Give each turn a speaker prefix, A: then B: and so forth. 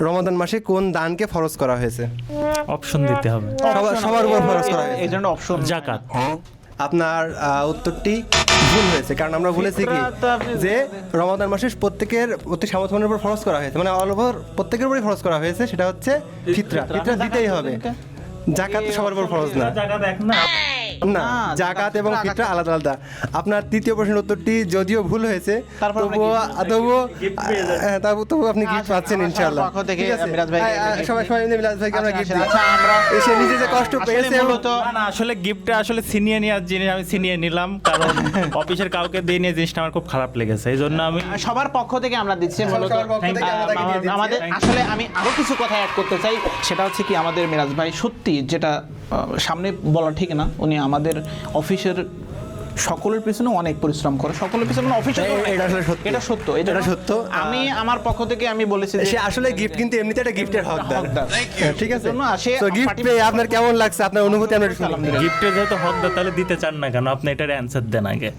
A: রমাদান মাসে কোন দানকে ফরজ করা হয়েছে?
B: অপশন দিতে হবে।
A: সবার উপর ফরজ করা হয়েছে।
C: এই জন্য অপশন
B: জাকাত।
A: আপনার উত্তরটি ভুল হয়েছে, কারণ আমরা বলেছি কি যে রমাদান মাসে প্রত্যেক সামর্থ্যের উপর ফরজ করা হয়েছে, মানে অল ওভার প্রত্যেকের উপরই ফরজ করা হয়েছে, সেটা হচ্ছে ফিতরা দিতেই হবে। জাকাত সবার উপর ফরজ না।
B: জাকাত এক না।
A: না, জাকাত এবং ফিতরা আলাদা আলাদা। আপনার তৃতীয় প্রশ্নের উত্তরটি যদিও ভুল হয়েছে,
C: তারপর আমরা
A: তবুও আপনি গিফট পাচ্ছেন ইনশাআল্লাহ।
C: পক্ষ থেকে
A: ঠিক আছে?
C: মিরাজ ভাই
A: সবাই মিলে মিরাজ ভাইকে আমরা গিফট দিই।
C: আচ্ছা, আমরা
A: এসে নিজে যে কষ্ট পেয়েছে
C: মূলত
B: না আসলে গিফটটা আসলে ছিনিয়ে নেওয়ার জিনিস আমি ছিনিয়ে নিলাম, কারণ অফিসের কাউকে দিয়ে নিয়ে জিনিসটা আমার খুব খারাপ লেগেছে, এই জন্য আমি
C: সবার পক্ষ থেকে আমরা দিচ্ছি। মূলত
A: সবার পক্ষ থেকে আমরা তাকে দিয়ে দিচ্ছি।
C: আমাদের আসলে আমি আরো কিছু কথা অ্যাড করতে চাই, সেটা হচ্ছে কি আমাদের মিরাজ ভাই সত্যি যেটা সামনে বলা ঠিক না, উনি আমাদের অফিসের সকলের পিছনে অনেক পরিশ্রম করে, সকলের পিছনে অফিসে
A: এটা আসলে সত্যি।
C: এটা সত্য,
A: এটা সত্য।
C: আমি আমার পক্ষ থেকে আমি বলেছি যে
A: সে আসলে গিফট কিন্তু এমনিতে একটা গিফটের হকদার।
C: হকদার।
A: ঠিক আছে?
C: জন্য সে
A: তো গিফট পেয়ে আপনার কেমন লাগছে, আপনার অনুভূতি আমরা একটু শুনলাম।
B: গিফটের যেহেতু হকদার তাহলে দিতে চান না কেন? আপনি এটার অ্যান্সার দেন আগে।